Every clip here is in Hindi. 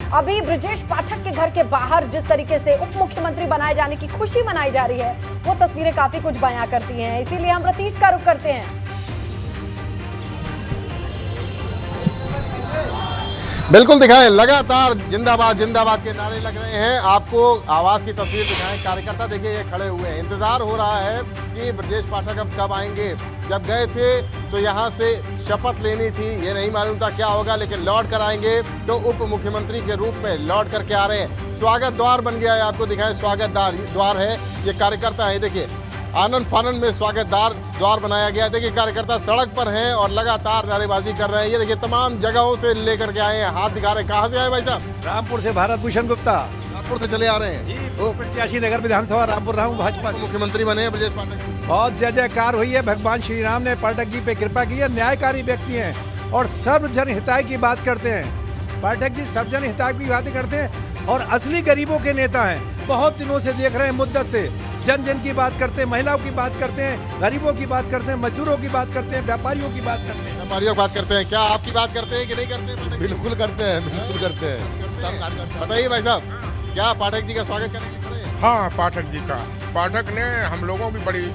अभी ब्रजेश पाठक के घर के बाहर जिस तरीके से उप मुख्यमंत्री बनाए जाने की खुशी मनाई जा रही है, वो तस्वीरें काफी कुछ बयां करती हैं। इसीलिए हम रतीश का रुख करते हैं। बिल्कुल दिखाएं, लगातार जिंदाबाद जिंदाबाद के नारे लग रहे हैं। आपको आवाज की तस्वीर दिखाएं। कार्यकर्ता देखिए ये खड़े हुए हैं, इंतजार हो रहा है कि ब्रजेश पाठक अब कब आएंगे। जब गए थे तो यहाँ से शपथ लेनी थी, ये नहीं मालूम था क्या होगा, लेकिन लौट कर आएंगे तो उप मुख्यमंत्री के रूप में लौट करके आ रहे हैं। स्वागत द्वार बन गया है, आपको दिखाएं स्वागत द्वार है। ये कार्यकर्ता है, देखिए आनंद फानन में स्वागत द्वार बनाया गया है। देखिए कार्यकर्ता सड़क पर हैं और लगातार नारेबाजी कर रहे हैं। ये देखिए तमाम जगहों से लेकर के आए हैं, हाथ दिखा रहे हैं। कहाँ से आए भाई साहब? रामपुर से भारत भूषण गुप्ता। रामपुर से चले आ रहे हैं जी, प्रत्याशी नगर विधानसभा रामपुर रहा हूँ, भाजपा से। मुख्यमंत्री बने हैं ब्रजेश पाठक। बहुत जय जयकार हुई है, भगवान श्री राम ने पाठक जी पे कृपा की है। न्यायकारी व्यक्ति हैं और सर्वजन हिताय की बात करते हैं। पाठक जी सर्वजन हिताय की बातें करते हैं और असली गरीबों के नेता हैं। बहुत दिनों से देख रहे हैं, मुद्दत से जन जन की बात करते हैं, महिलाओं की बात करते हैं, गरीबों की बात करते हैं, मजदूरों की बात करते हैं, व्यापारियों की बात करते हैं। व्यापारियों की बात करते हैं। क्या आपकी बात करते हैं कि नहीं करते हैं? बिल्कुल करते हैं, बिल्कुल करते हैं। बताइए भाई साहब, क्या पाठक जी का स्वागत करने के लिए खड़े हैं? हाँ, पाठक जी का, पाठक ने हम लोगों की बड़ी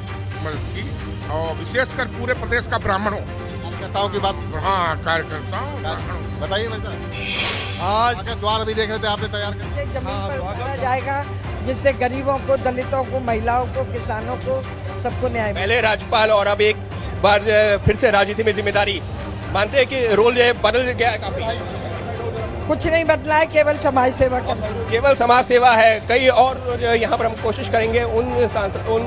मदद की और विशेषकर पूरे प्रदेश का ब्राह्मणों, कार्यकर्ताओं की बात। हाँ कार्यकर्ताओं, बताइए भाई साहब, आज द्वार अभी देख रहे थे आपने तैयार कर जमीन पर उतारा जाएगा, जिससे गरीबों को, दलितों को, महिलाओं को, किसानों को, सबको न्याय। पहले राज्यपाल और अब एक बार फिर से राजनीति में जिम्मेदारी मानते हैं कि रोल जो है बदल गया है काफी। कुछ नहीं बदला है, केवल समाज सेवा करना। केवल समाज सेवा है। कई और यहाँ पर हम कोशिश करेंगे उन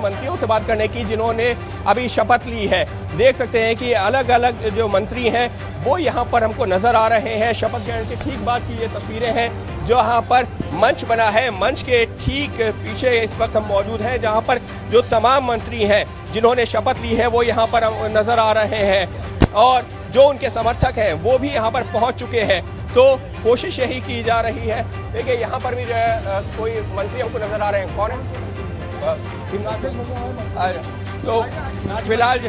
मंत्रियों से बात करने की जिन्होंने अभी शपथ ली है। देख सकते हैं कि अलग अलग जो मंत्री हैं वो यहाँ पर हमको नजर आ रहे हैं। शपथ ग्रहण के ठीक बाद की ये तस्वीरें हैं जो यहाँ पर मंच बना है। मंच के ठीक पीछे इस वक्त हम मौजूद हैं, जहाँ पर जो तमाम मंत्री हैं जिन्होंने शपथ ली है वो यहाँ पर नजर आ रहे हैं और जो उनके समर्थक हैं वो भी यहाँ पर पहुँच चुके हैं। तो कोशिश यही की जा रही है। देखिए यहाँ पर भी जो है कोई मंत्री हमको नजर आ रहे हैं। कौन है? तो फिलहाल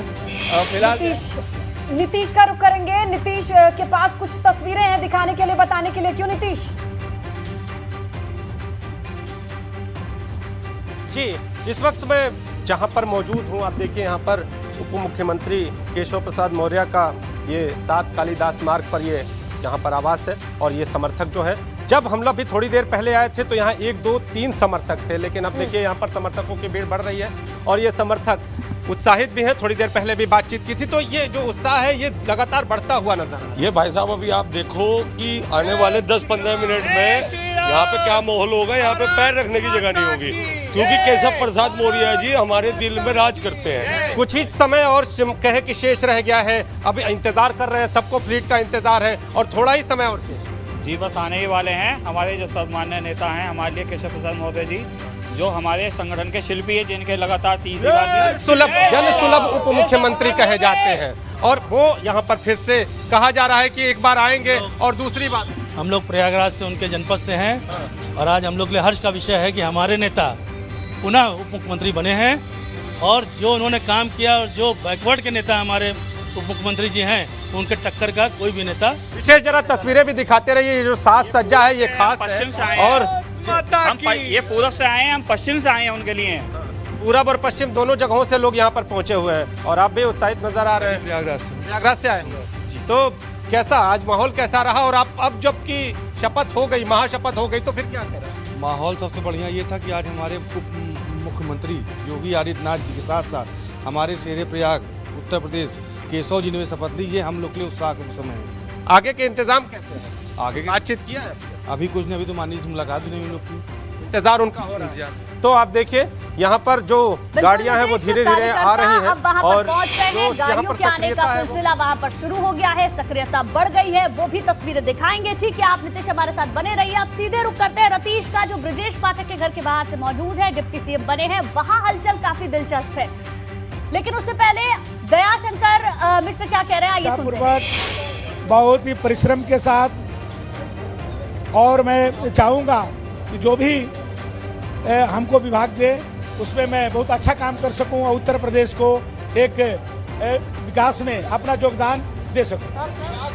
नीतीश का रुख करेंगे। नीतीश के पास कुछ तस्वीरें हैं दिखाने के लिए, बताने के लिए। क्यों नीतीश? जी, इस वक्त मैं जहां पर मौजूद हूं, आप देखिए यहाँ पर उप मुख्यमंत्री केशव प्रसाद मौर्य का ये 7 कालिदास मार्ग पर ये यहाँ पर आवास है और ये समर्थक जो है, जब हम लोग भी थोड़ी देर पहले आए थे तो यहाँ 1, 2, 3 समर्थक थे, लेकिन अब देखिए यहाँ पर समर्थकों की भीड़ बढ़ रही है और ये समर्थक उत्साहित भी है। थोड़ी देर पहले भी बातचीत की थी तो ये जो उत्साह है ये लगातार बढ़ता हुआ नजर आ रहा है। ये भाई साहब अभी आप देखो कि आने वाले 10-15 मिनट में यहाँ पे क्या माहौल होगा। यहाँ पे पैर रखने की जगह नहीं होगी क्योंकि केशव प्रसाद मौर्य जी हमारे दिल में राज करते हैं। कुछ ही समय और कहे कि शेष रह गया है, अभी इंतजार कर रहे हैं, सबको फ्लीट का इंतजार है और थोड़ा ही समय और शेष। जी बस आने ही वाले हैं। हमारे जो सम्मान्य नेता हैं हमारे लिए केशव प्रसाद मौर्य जी, जो हमारे संगठन के शिल्पी है, जिनके लगातार तीसरी बार जन सुलभ उप मुख्यमंत्री कहे जाते हैं और वो यहाँ पर फिर से कहा जा रहा है कि एक बार आएंगे और दूसरी बात। हम लोग प्रयागराज से, उनके जनपद से हैं और आज हम लोग के लिए हर्ष का विषय है कि हमारे नेता पुनः उप मुख्यमंत्री बने हैं और जो उन्होंने काम किया और जो बैकवर्ड के नेता हमारे उप मुख्यमंत्री जी हैं उनके टक्कर का कोई भी नेता। विशेष जरा तस्वीरें भी दिखाते रहिए। ये जो साज सज्जा है ये खास है और हम ये पूरब से आए हैं, हम पश्चिम से आए हैं उनके लिए। पूरब और पश्चिम दोनों जगहों से लोग यहाँ पर पहुँचे हुए हैं और आप भी उत्साहित नजर आ रहे हैं। प्रयागराज से आए हैं, तो कैसा आज माहौल कैसा रहा? और आप अब जबकि शपथ हो गई, महाशपथ हो गई, तो फिर क्या करें? माहौल सबसे बढ़िया ये था कि आज हमारे उप मुख्यमंत्री योगी आदित्यनाथ जी के साथ साथ हमारे शेरे प्रयाग उत्तर प्रदेश केशव जी ने शपथ ली। ये हम लोग के लिए उत्साह का समय है। आगे के इंतजाम कैसे है? आगे की बातचीत किया है? अभी कुछ नहीं, अभी तो माननीय से मुलाकात भी नहीं उन लोग की, इंतजार उनका हो रहा है। तो आप देखिए यहाँ पर जो गाड़ियां हैं वो धीरे धीरे आ रही हैं अब वहां पर पहुंच रहे हैं। गाड़ियों के आने का सिलसिला वहां पर शुरू हो गया है, सक्रियता बढ़ गई है, वो भी तस्वीरें दिखाएंगे। ठीक है, आप नीतीश हमारे साथ बने रहिए। आप सीधे रुक करते हैं रतीश का, जो ब्रजेश पाठक के घर के बाहर से मौजूद है, डिप्टी सीएम बने हैं, वहां हलचल काफी दिलचस्प है। लेकिन उससे पहले दयाशंकर मिश्र क्या कह रहे हैं, आइए सुनते हैं। बहुत ही परिश्रम के साथ, और मैं चाहूँगा कि जो भी हमको विभाग दे उसमें मैं बहुत अच्छा काम कर सकूँ और उत्तर प्रदेश को एक विकास में अपना योगदान दे सकूं।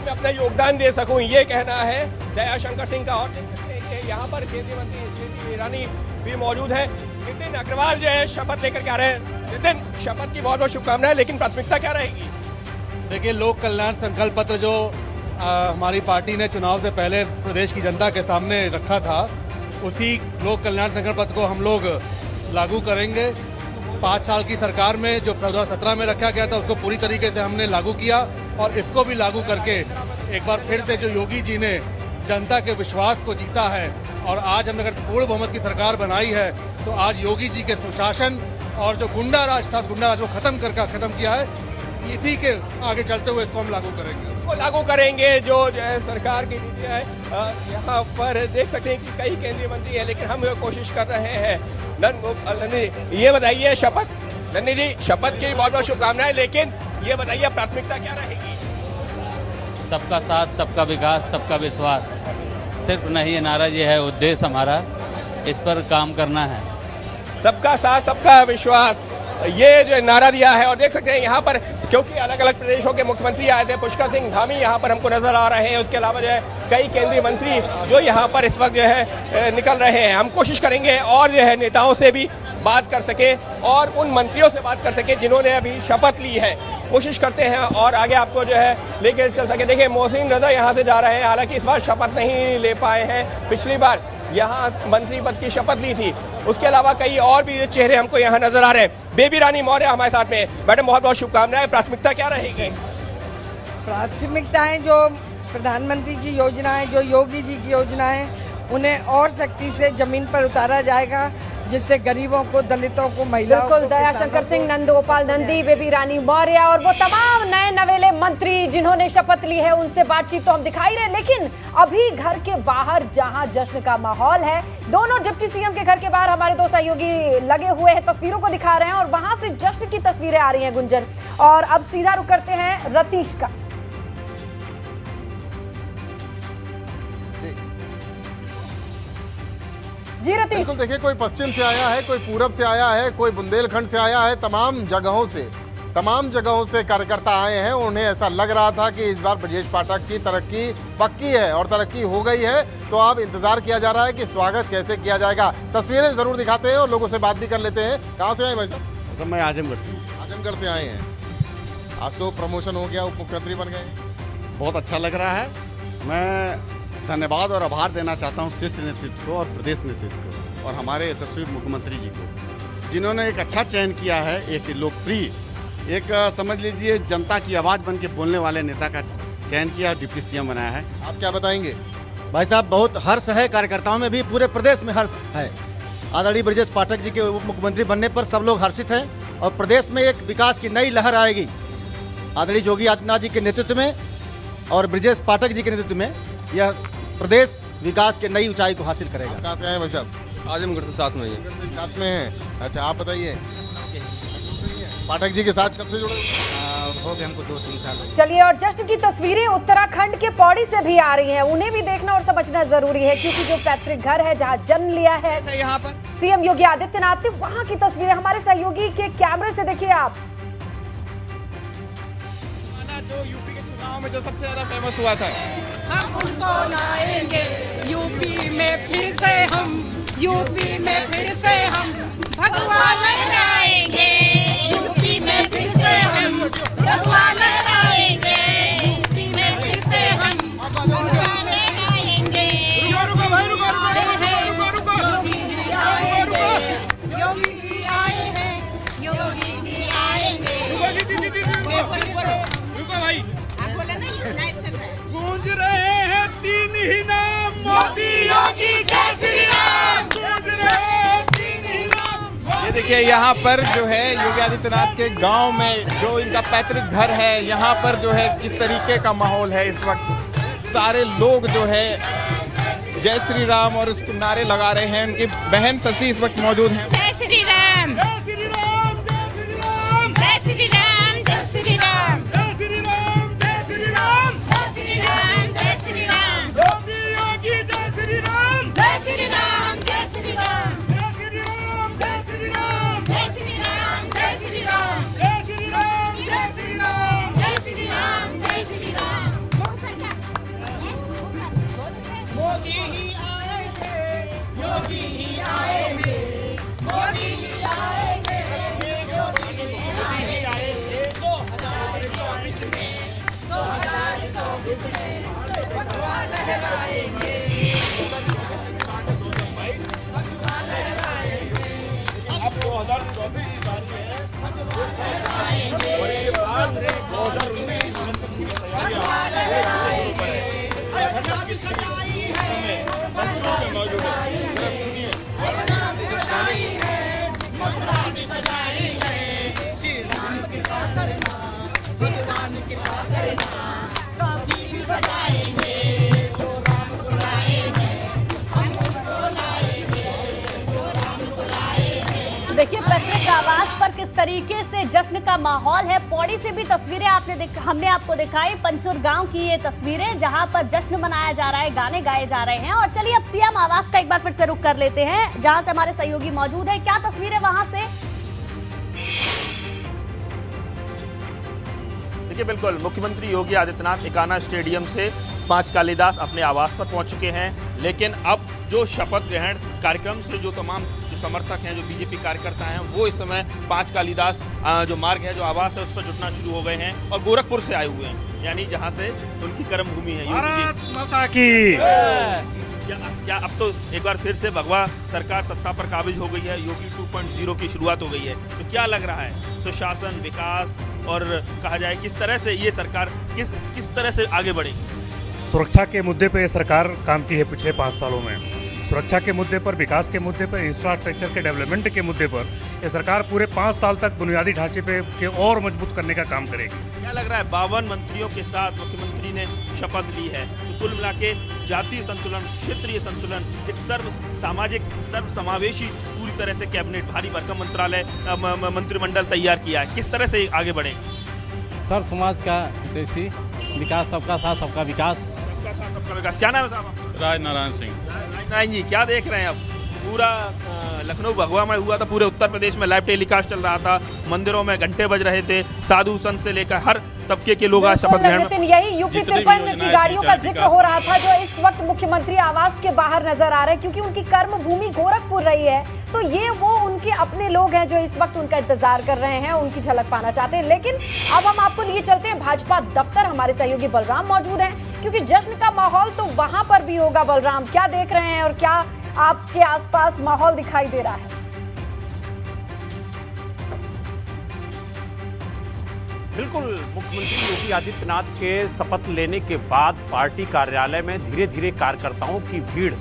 मैं अपना योगदान दे सकूं, ये कहना है दयाशंकर सिंह का। और देख सकते हैं कि यहाँ पर केंद्रीय मंत्री स्मृति ईरानी भी मौजूद है। नितिन अग्रवाल जो है शपथ लेकर के आ रहे हैं। नितिन, शपथ की बहुत बहुत शुभकामनाएं, लेकिन प्राथमिकता क्या रहेगी? देखिए, लोक कल्याण संकल्प पत्र जो हमारी पार्टी ने चुनाव से पहले प्रदेश की जनता के सामने रखा था, उसी लोक कल्याण संकल्प पत्र को हम लोग लागू करेंगे। 5 साल की सरकार में जो 2017 में रखा गया था उसको पूरी तरीके से हमने लागू किया, और इसको भी लागू करके एक बार फिर से जो योगी जी ने जनता के विश्वास को जीता है, और आज हमने अगर पूर्ण बहुमत की सरकार बनाई है, तो आज योगी जी के सुशासन और जो गुंडा राज था, गुंडा राज को खत्म किया है। इसी के आगे चलते हुए इसको हम लागू करेंगे। इसको लागू करेंगे जो है सरकार की नीतियां है। यहाँ पर देख सकते हैं कि कई केंद्रीय मंत्री हैं, लेकिन हम कोशिश कर रहे हैं। नन्दी, ये बताइए शपथ, नन्दी जी शपथ की बहुत बहुत शुभकामनाएं, लेकिन ये बताइए प्राथमिकता क्या रहेगी? सबका साथ, सबका विकास, सबका विश्वास। सिर्फ नहीं ये नारा ये है, उद्देश्य हमारा इस पर काम करना है। सबका साथ, सबका विश्वास, ये जो नारा दिया है। और देख सकते हैं यहाँ पर, क्योंकि अलग अलग प्रदेशों के मुख्यमंत्री आए थे, पुष्कर सिंह धामी यहाँ पर हमको नजर आ रहे हैं। उसके अलावा जो है कई केंद्रीय मंत्री जो यहाँ पर इस वक्त जो है निकल रहे हैं। हम कोशिश करेंगे और जो है नेताओं से भी बात कर सके, और उन मंत्रियों से बात कर सके जिन्होंने अभी शपथ ली है। कोशिश करते हैं और आगे आपको जो है लेकर चल सके। देखिए, मोहसिन रजा यहाँ से जा रहे हैं, हालांकि इस बार शपथ नहीं ले पाए हैं। पिछली बार यहाँ मंत्री पद की शपथ ली थी। उसके अलावा कई और भी चेहरे हमको यहाँ नजर आ रहे हैं। बेबी रानी मौर्य हमारे साथ में। मैडम, बहुत बहुत शुभकामनाएं। प्राथमिकता क्या रहेगी? प्राथमिकताएं जो प्रधानमंत्री की योजनाएं, जो योगी जी की योजनाएं, उन्हें और सख्ती से जमीन पर उतारा जाएगा, जिससे गरीबों को, दलितों को, महिलाओं को, दयाशंकर सिंह, नंदगोपाल नंदी, बेबी रानी मौर्य और वो तमाम नए नवेले मंत्री जिन्होंने शपथ ली है, उनसे बातचीत तो हम दिखाई रहे। लेकिन अभी घर के बाहर जहां जश्न का माहौल है, दोनों डिप्टी सीएम के घर के बाहर हमारे दो सहयोगी लगे हुए हैं, तस्वीरों को दिखा रहे हैं, और वहां से जश्न की तस्वीरें आ रही हैं गुंजन। और अब सीधा रुख करते हैं रतीश का। जी रतीश। बिल्कुल, देखिए, कोई पश्चिम से आया है, कोई पूरब से आया है, कोई बुंदेलखंड से आया है। तमाम जगहों से कार्यकर्ता आए हैं। उन्हें ऐसा लग रहा था कि इस बार ब्रजेश पाठक की तरक्की पक्की है और तरक्की हो गई है। तो अब इंतजार किया जा रहा है कि स्वागत कैसे किया जाएगा। तस्वीरें जरूर दिखाते हैं और लोगों से बात भी कर लेते हैं। कहाँ से आए भाई साहब? सब मैं आजमगढ़ से आए हैं। आज तो प्रमोशन हो गया, उप मुख्यमंत्री बन गए। बहुत अच्छा लग रहा है। मैं धन्यवाद और आभार देना चाहता हूं शीर्ष नेतृत्व को और प्रदेश नेतृत्व को और हमारे यशस्वी मुख्यमंत्री जी को, जिन्होंने एक अच्छा चयन किया है। एक लोकप्रिय, एक समझ लीजिए जनता की आवाज़ बन के बोलने वाले नेता का चयन किया और डिप्टी सीएम बनाया है। आप क्या बताएंगे? भाई साहब, बहुत हर्ष है, कार्यकर्ताओं में भी, पूरे प्रदेश में हर्ष है। आदरणीय ब्रजेश पाठक जी के उप मुख्यमंत्री बनने पर सब लोग हर्षित हैं, और प्रदेश में एक विकास की नई लहर आएगी आदरणीय योगी आदित्यनाथ जी के नेतृत्व में और ब्रजेश पाठक जी के नेतृत्व में। यह प्रदेश विकास के नई ऊंचाई को हासिल करेगा। कहाँ से आए भाई साहब? आजमगढ़ से साथ में ही साथ में हैं। अच्छा, आप बताइए, पाठक जी के साथ कब से जुड़े? हो गए हमको 2-3 साल। चलिए, और जश्न की तस्वीरें उत्तराखंड के पौड़ी से भी आ रही हैं। उन्हें भी देखना और समझना जरूरी है, क्योंकि जो पैतृक घर है, जहां जन्म लिया है यहाँ पर सीएम योगी आदित्यनाथ ने, वहां की तस्वीरें हमारे सहयोगी के कैमरे से देखिए आप। जो यूपी के चुनाव में जो सबसे ज्यादा फेमस हुआ था, हम उनको लाएंगे यूपी में फिर से, हम यूपी में फिर से हम भगवान लहराएंगे, यूपी में फिर से हम भगवान लहराएंगे, यूपी में फिर से हम भगवान लहराएंगे। रुको भाई, रुको योगी जी आएंगे, योगी जी आए हैं, योगी जी आएंगे। रुको भाई, गूंज रहे हैं 3 ही नाम, मोदी, योगी, जय श्री राम। गूंज रहे हैं 3 ही नाम। ये देखिए, यहाँ पर जो है योगी आदित्यनाथ के गांव में जो इनका पैतृक घर है, यहाँ पर जो है किस तरीके का माहौल है इस वक्त। सारे लोग जो है जय श्री राम और उसके नारे लगा रहे हैं। उनकी बहन शशि इस वक्त मौजूद हैं। जय श्री राम, जय श्री राम, जय श्री राम, जय श्री राम, जय श्री राम, जय श्री राम, जय श्री राम, जय श्री राम, जय श्री राम, योगी, योगी, जय श्री राम, जय श्री राम, जय श्री राम, जय श्री राम, जय श्री राम, जय श्री राम, जय श्री राम, जय श्री राम, जय श्री राम, जय श्री राम, जय श्री राम, अब 2024 देखिए प्रत्येक आवास पर किस तरीके से जश्न का माहौल है। पौड़ी से भी तस्वीरें हमने आपको दिखाई, पंचुर गांव की ये तस्वीरें जहां पर जश्न मनाया जा रहा है, गाने गाए जा रहे हैं। और चलिए अब सीएम आवास का एक बार फिर से रुख कर लेते हैं, जहां से हमारे सहयोगी मौजूद है। क्या तस्वीरें वहां से? देखिए बिल्कुल, मुख्यमंत्री योगी आदित्यनाथ इकाना स्टेडियम से 5 कालिदास अपने आवास पर पहुंच चुके हैं। लेकिन अब जो शपथ ग्रहण कार्यक्रम से जो तमाम समर्थक हैं, जो बीजेपी कार्यकर्ता हैं, वो इस समय 5 कालिदास जो मार्ग है, जो आवास है, उस पर जुटना शुरू हो गए हैं और गोरखपुर से आए हुए हैं, यानी जहां से उनकी कर्मभूमि है। माता की क्या अब तो एक बार फिर से भगवा सरकार सत्ता पर काबिज हो गई है, योगी 2.0 की शुरुआत हो गई है, तो क्या लग रहा है सुशासन, विकास और कहा जाए किस तरह से ये सरकार किस तरह से आगे बढ़ेगी? सुरक्षा के मुद्दे पर यह सरकार काम की है पिछले 5 सालों में। सुरक्षा के मुद्दे पर, विकास के मुद्दे पर, इंफ्रास्ट्रक्चर के डेवलपमेंट के मुद्दे पर ये सरकार पूरे 5 साल तक बुनियादी ढांचे पे के और मजबूत करने का काम करेगी। क्या लग रहा है 52 मंत्रियों के साथ मुख्यमंत्री ने शपथ ली है, तो कुल मिला के जातीय संतुलन, क्षेत्रीय संतुलन, एक सर्व समावेशी पूरी तरह से कैबिनेट, भारी भरकम मंत्रिमंडल तैयार किया है, किस तरह से आगे बढ़े? सर्व समाज का हितैषी विकास, सबका साथ सबका विकास। सबका विकास। क्या नाम है साहब? राजनारायण सिंह। राजनारायण जी, क्या देख रहे हैं अब? पूरा लखनऊ भगवा में हुआ था, पूरे उत्तर प्रदेश में लाइव टेलीकास्ट चल रहा था, मंदिरों में घंटे बज रहे थे, साधु संत से लेकर हर तबके के लोग आज शपथ ग्रहण में। यही यूपी 53 की गाड़ियों का जिक्र हो रहा था, जो इस वक्त मुख्यमंत्री आवास के बाहर नजर आ रहे हैं, क्योंकि उनकी कर्म भूमि गोरखपुर रही है, तो ये वो उनके अपने लोग हैं जो इस वक्त उनका इंतजार कर रहे हैं, उनकी झलक पाना चाहते हैं। लेकिन अब हम आपको लिए चलते हैं भाजपा दफ्तर, हमारे सहयोगी बलराम मौजूद हैं, क्योंकि जश्न का माहौल तो वहां पर भी होगा। बलराम, क्या देख रहे हैं और क्या आपके आसपास माहौल दिखाई दे रहा है? बिल्कुल, मुख्यमंत्री योगी आदित्यनाथ के शपथ लेने के बाद पार्टी कार्यालय में धीरे धीरे कार्यकर्ताओं की भीड़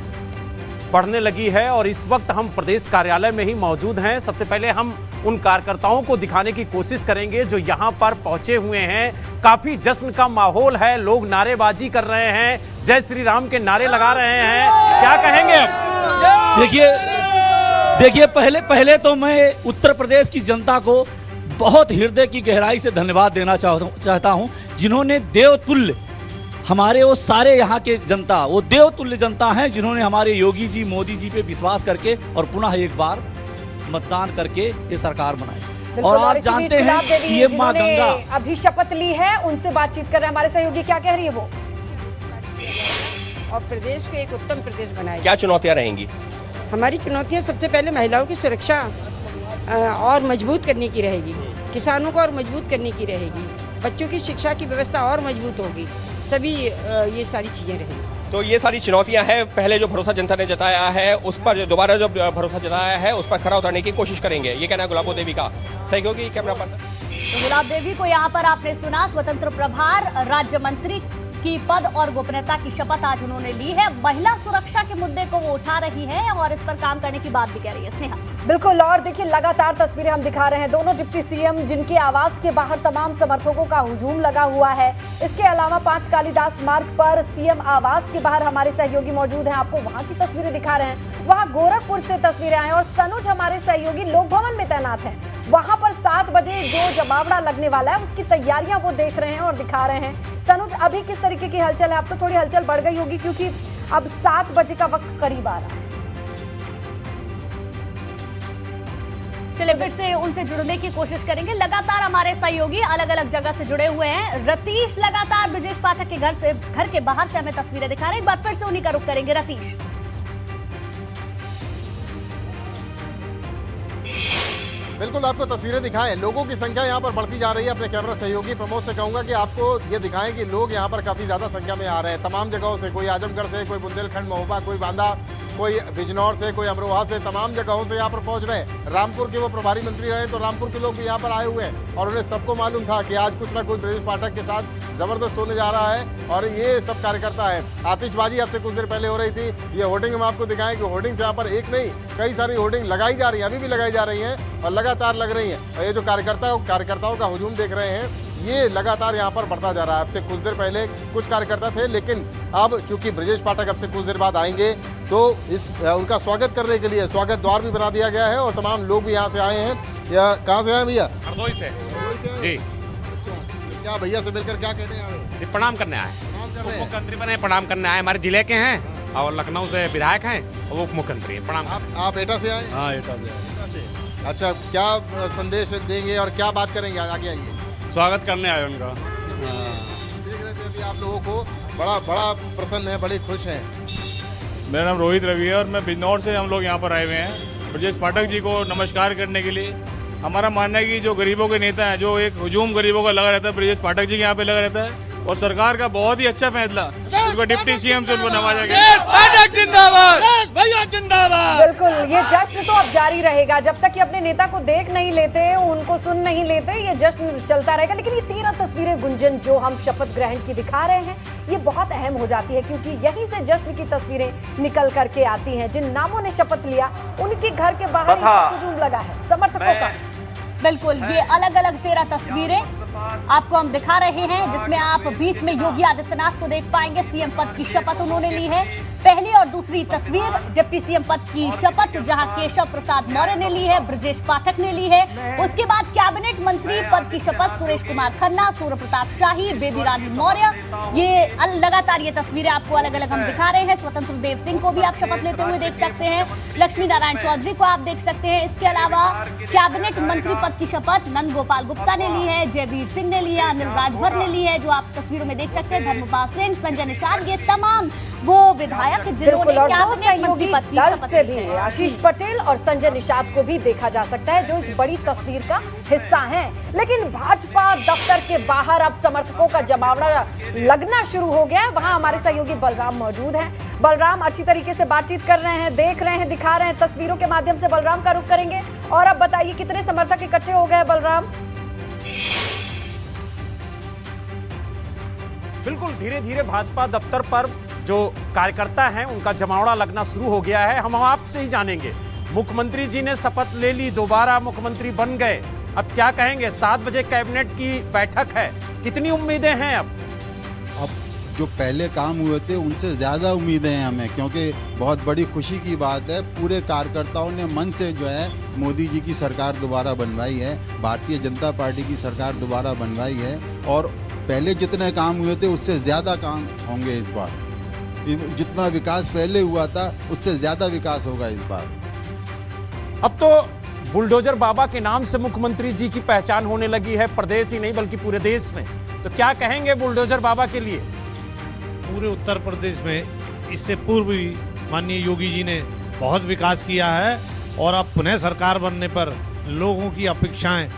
बढ़ने लगी है और इस वक्त हम प्रदेश कार्यालय में ही मौजूद हैं। सबसे पहले हम उन कार्यकर्ताओं को दिखाने की कोशिश करेंगे जो यहां पर पहुंचे हुए हैं। काफी जश्न का माहौल है, लोग नारेबाजी कर रहे हैं, जय श्री राम के नारे लगा रहे हैं। क्या कहेंगे आप? देखिए पहले तो मैं उत्तर प्रदेश की जनता को बहुत हृदय की गहराई से धन्यवाद देना चाहता हूं, जिन्होंने देवतुल्य, हमारे वो सारे यहाँ के जनता, वो देवतुल्य जनता हैं, जिन्होंने हमारे योगी जी, मोदी जी पे विश्वास करके और पुनः एक बार मतदान करके ये सरकार बनाई। और आप जानते हैं कि ये माँ गंगा अभी शपथ ली है, उनसे बातचीत कर रहे हैं हमारे सहयोगी, क्या कह रही है वो? और प्रदेश को एक उत्तम प्रदेश बनाएगी। क्या चुनौतियां रहेंगी? हमारी चुनौतियां सबसे पहले महिलाओं की सुरक्षा और मजबूत करने की रहेगी, किसानों को और मजबूत करने की रहेगी, बच्चों की शिक्षा की व्यवस्था और मजबूत होगी, सभी ये सारी चीज़ें रहेंगी। तो ये सारी चुनौतियां हैं, पहले जो भरोसा जनता ने जताया है उस पर दोबारा जो भरोसा जताया है उस पर खरा उतरने की कोशिश करेंगे, ये कहना है गुलाबो देवी का। सहयोगी कैमरा पर्सन। तो गुलाब देवी को यहाँ पर आपने सुना, स्वतंत्र प्रभार राज्य मंत्री की पद और गोपनीयता की शपथ आज उन्होंने ली है। महिला सुरक्षा के मुद्दे को वो उठा रही है और इस पर काम करने की बात भी कह रही है। स्नेहा। बिल्कुल, और देखिए लगातार तस्वीरें हम दिखा रहे हैं, दोनों डिप्टी सीएम जिनके आवास के बाहर तमाम समर्थकों का हुजूम लगा हुआ है। इसके अलावा 5 कालिदास मार्ग पर सीएम आवास के बाहर हमारे सहयोगी मौजूद हैं, आपको वहां की तस्वीरें दिखा रहे हैं। वहां गोरखपुर से तस्वीरें आई और सनुज हमारे सहयोगी लोक भवन में तैनात हैं, वहां पर 7 बजे जो जमावड़ा लगने वाला है उसकी तैयारियां वो देख रहे हैं और दिखा रहे हैं। सनुज, अभी किस तरीके की हलचल है? अब तो थोड़ी हलचल बढ़ गई होगी क्योंकि अब 7 बजे का वक्त करीब आ रहा है। चलिए फिर से उनसे जुड़ने की कोशिश करेंगे। लगातार हमारे सहयोगी अलग अलग जगह से जुड़े हुए हैं। रतीश लगातार ब्रजेश पाठक के घर के बाहर से हमें तस्वीरें दिखा रहे हैं, एक बार फिर से उन्हीं का रुख करेंगे। रतीश। बिल्कुल आपको तस्वीरें दिखाएं, लोगों की संख्या यहाँ पर बढ़ती जा रही है। अपने कैमरा सहयोगी प्रमोद से कहूंगा कि आपको ये दिखाएं कि लोग यहाँ पर काफ़ी ज़्यादा संख्या में आ रहे हैं तमाम जगहों से, कोई आजमगढ़ से, कोई बुंदेलखंड महोबा, कोई बांदा, कोई बिजनौर से, कोई अमरोहा से, तमाम जगहों से यहाँ पर पहुँच रहे हैं। रामपुर के वो प्रभारी मंत्री रहे तो रामपुर के लोग भी यहाँ पर आए हुए हैं और उन्हें सबको मालूम था कि आज कुछ ना कुछ ब्रजेश पाठक के साथ ज़बरदस्त होने जा रहा है और ये सब कार्यकर्ता है। आतिशबाजी आपसे कुछ देर पहले हो रही थी, ये होर्डिंग हम आपको दिखाएं कि होर्डिंग्स यहाँ पर एक नहीं कई सारी होर्डिंग लगाई जा रही हैं, अभी भी लगाई जा रही हैं और लगातार लग रही हैं। और ये जो कार्यकर्ताओं का हुजूम देख रहे हैं ये लगातार यहाँ पर बढ़ता जा रहा है। आपसे कुछ देर पहले कुछ कार्यकर्ता थे, लेकिन अब चूंकि ब्रजेश पाठक अब से कुछ देर बाद आएंगे तो उनका स्वागत करने के लिए स्वागत द्वार भी बना दिया गया है और तमाम लोग भी यहाँ से आए हैं। या कहाँ से आए भैया? हरदोई से जी। क्या भैया से मिलकर क्या कहने आए हैं? प्रणाम करने आए, मुख्यमंत्री बने प्रणाम करने आए, हमारे जिले के हैं और लखनऊ से विधायक हैं और वो मुख्यमंत्री हैं। प्रणाम। आप एटा से आए? हाँ, एटा से। अच्छा, क्या संदेश देंगे और क्या बात करेंगे? आगे आइए। स्वागत करने आए उनका। देख रहे थे अभी आप लोगों को, बड़ा प्रसन्न है, बड़े खुश हैं। मेरा नाम रोहित रवि है और मैं बिजनौर से हम लोग यहाँ पर आए हुए हैं ब्रजेश पाठक जी को नमस्कार करने के लिए। हमारा मानना है कि जो गरीबों के नेता हैं, जो एक हुजूम गरीबों का लगा रहता है, ब्रजेश पाठक जी के यहाँ पे लगा रहता है और सरकार का बहुत ही अच्छा फैसला, उनको डिप्टी सीएम से उनको नवाजा गया। जिंदाबाद, भैया जिंदाबाद। बिल्कुल, ये जश्न तो अब जारी रहेगा जब तक कि अपने नेता को देख नहीं लेते, उनको सुन नहीं लेते, ये जश्न चलता रहेगा। लेकिन ये 13 तस्वीरें गुंजन जो हम शपथ ग्रहण की दिखा रहे हैं ये बहुत अहम हो जाती है क्योंकि यहीं से जश्न की तस्वीरें निकल करके आती हैं। जिन नामों ने शपथ लिया उनके घर के बाहर हुजूम लगा है समर्थकों का। बिल्कुल, ये अलग अलग 13 तस्वीरें आपको हम दिखा रहे हैं जिसमें आप बीच में योगी आदित्यनाथ को देख पाएंगे। सीएम पद की शपथ उन्होंने ली है। पहली और दूसरी तस्वीर डिप्टी सीएम पद की शपथ जहां केशव प्रसाद मौर्य ने ली है, ब्रजेश पाठक ने ली है। उसके बाद कैबिनेट मंत्री पद की शपथ सुरेश कुमार खन्ना, सूर्य प्रताप शाही, बेबी रानी मौर्य। ये लगातार ये तस्वीरें आपको अलग अलग हम दिखा रहे हैं। स्वतंत्र देव सिंह को भी आप शपथ लेते हुए देख सकते हैं, लक्ष्मी नारायण चौधरी को आप देख सकते हैं। इसके अलावा कैबिनेट मंत्री पद की शपथ नंद गोपाल गुप्ता ने ली है, जयवीर सिंह ने लिया, अनिल राजभर ने ली है जो आप तस्वीरों में देख सकते हैं, धर्मपाल सिंह, संजय निषाद, ये तमाम वो विधायक बिल्कुल। और दो सहयोगी दल से भी आशीष पटेल और संजय निषाद को भी देखा जा सकता है जो इस बड़ी तस्वीर का हिस्सा हैं। लेकिन भाजपा दफ्तर के बाहर अब समर्थकों का जमावड़ा लगना शुरू हो गया है। वहां हमारे सहयोगी बलराम मौजूद हैं। बलराम अच्छी तरीके से बातचीत कर रहे हैं, देख रहे हैं, दिखा रहे हैं तस्वीरों के माध्यम से। बलराम का रुख करेंगे और अब बताइए कितने समर्थक इकट्ठे हो गए बलराम? बिल्कुल, धीरे धीरे भाजपा दफ्तर पर जो कार्यकर्ता हैं उनका जमावड़ा लगना शुरू हो गया है। हम आपसे ही जानेंगे, मुख्यमंत्री जी ने शपथ ले ली, दोबारा मुख्यमंत्री बन गए, अब क्या कहेंगे? 7 बजे कैबिनेट की बैठक है, कितनी उम्मीदें हैं? अब जो पहले काम हुए थे उनसे ज़्यादा उम्मीदें हैं हमें, क्योंकि बहुत बड़ी खुशी की बात है, पूरे कार्यकर्ताओं ने मन से जो है मोदी जी की सरकार दोबारा बनवाई है, भारतीय जनता पार्टी की सरकार दोबारा बनवाई है और पहले जितने काम हुए थे उससे ज़्यादा काम होंगे इस बार। जितना विकास पहले हुआ था उससे ज़्यादा विकास होगा इस बार। अब तो बुलडोजर बाबा के नाम से मुख्यमंत्री जी की पहचान होने लगी है, प्रदेश ही नहीं बल्कि पूरे देश में। तो क्या कहेंगे बुलडोजर बाबा के लिए? पूरे उत्तर प्रदेश में इससे पूर्व भी माननीय योगी जी ने बहुत विकास किया है और अब पुनः सरकार बनने पर लोगों की अपेक्षाएं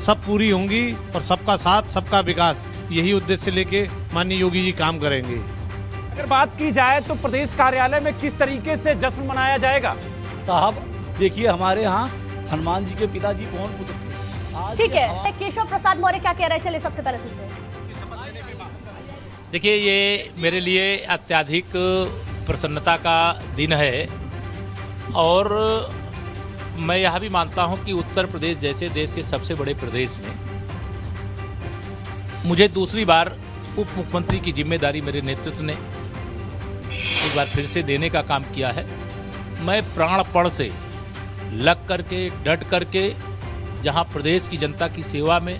सब पूरी होंगी और सबका साथ सबका विकास, यही उद्देश्य लेके माननीय योगी जी काम करेंगे। अगर बात की जाए तो प्रदेश कार्यालय में किस तरीके से जश्न मनाया जाएगा? साहब देखिए, हमारे यहाँ हनुमान जी के पिताजी पवन पुत्र थे। ठीक है, केशव प्रसाद मौर्य क्या कह रहे हैं, चलिए सबसे पहले सुनते हैं। देखिए, ये मेरे लिए अत्यधिक प्रसन्नता का दिन है और मैं यह भी मानता हूं कि उत्तर प्रदेश जैसे देश के सबसे बड़े प्रदेश में मुझे दूसरी बार उप मुख्यमंत्री की जिम्मेदारी मेरे नेतृत्व ने एक बार फिर से देने का काम किया है। मैं प्राणपण से लग करके, डट करके, जहां प्रदेश की जनता की सेवा में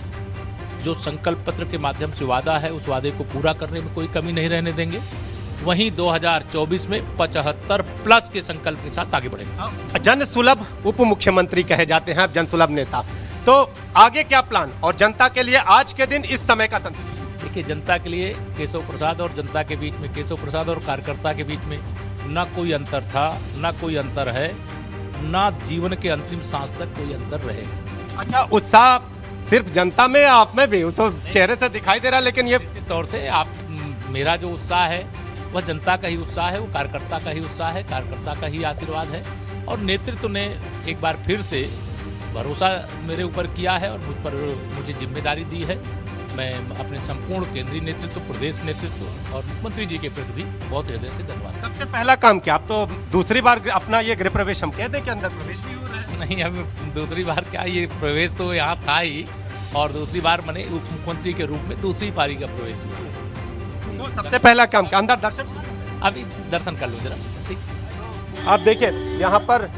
जो संकल्प पत्र के माध्यम से वादा है उस वादे को पूरा करने में कोई कमी नहीं रहने देंगे, वहीं 2024 में 75+ के संकल्प के साथ आगे बढ़ेंगे। जन सुलभ उप मुख्यमंत्री कहे जाते हैं, जन सुलभ नेता, तो आगे क्या प्लान और जनता के लिए आज के दिन इस समय का संदेश? देखिए, जनता के लिए केशव प्रसाद और जनता के बीच में, केशव प्रसाद और कार्यकर्ता के बीच में ना कोई अंतर था, ना कोई अंतर है, ना जीवन के अंतिम सांस तक कोई अंतर रहेगा। अच्छा, उत्साह सिर्फ जनता में, आप में भी? तो चेहरे से दिखाई दे रहा है, लेकिन ये निश्चित तौर से मेरा जो उत्साह है वह जनता का ही उत्साह है, वो कार्यकर्ता का ही उत्साह है, कार्यकर्ता का ही आशीर्वाद है। और नेतृत्व ने एक बार फिर से भरोसा मेरे ऊपर किया है और मुझे जिम्मेदारी दी है। मैं अपने संपूर्ण केंद्रीय नेतृत्व, प्रदेश नेतृत्व और मुख्यमंत्री जी के प्रति भी बहुत हृदय से धन्यवाद। सबसे पहला काम क्या, आप तो दूसरी बार अपना ये गृह प्रवेश, हम कहते हैं कि अंदर प्रवेश भी हो रहा है? नहीं, अभी दूसरी बार क्या, ये प्रवेश तो यहाँ था ही, और दूसरी बार मैंने उप मुख्यमंत्री के रूप में दूसरी पारी का प्रवेश हुआ। तो सबसे पहला काम क्या, अंदर दर्शन? अभी दर्शन कर लो जरा, ठीक। आप देखिए यहाँ पर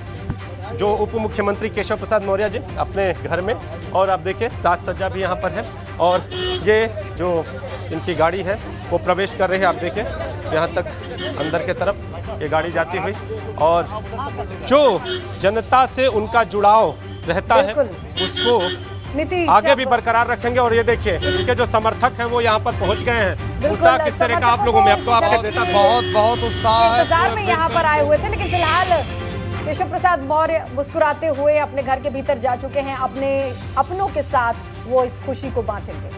जो उप मुख्यमंत्री केशव प्रसाद मौर्य जी अपने घर में, और आप देखिए साज सज्जा भी यहाँ पर है, और ये जो इनकी गाड़ी है वो प्रवेश कर रही है। आप देखिए यहाँ तक अंदर के तरफ ये गाड़ी जाती हुई, और जो जनता से उनका जुड़ाव रहता है उसको आगे भी बरकरार रखेंगे। और ये देखिए इनके जो समर्थक हैं वो यहाँ पर पहुँच गए हैं। उत्साह किस तरह का आप लोगों में? अब तो आपके नेता बहुत उत्साह है। इंतजार में यहाँ पर आए हुए थे, लेकिन फिलहाल केशव प्रसाद मौर्य मुस्कुराते हुए अपने घर के भीतर जा चुके हैं। अपने अपनों के साथ वो इस खुशी को बांटेंगे।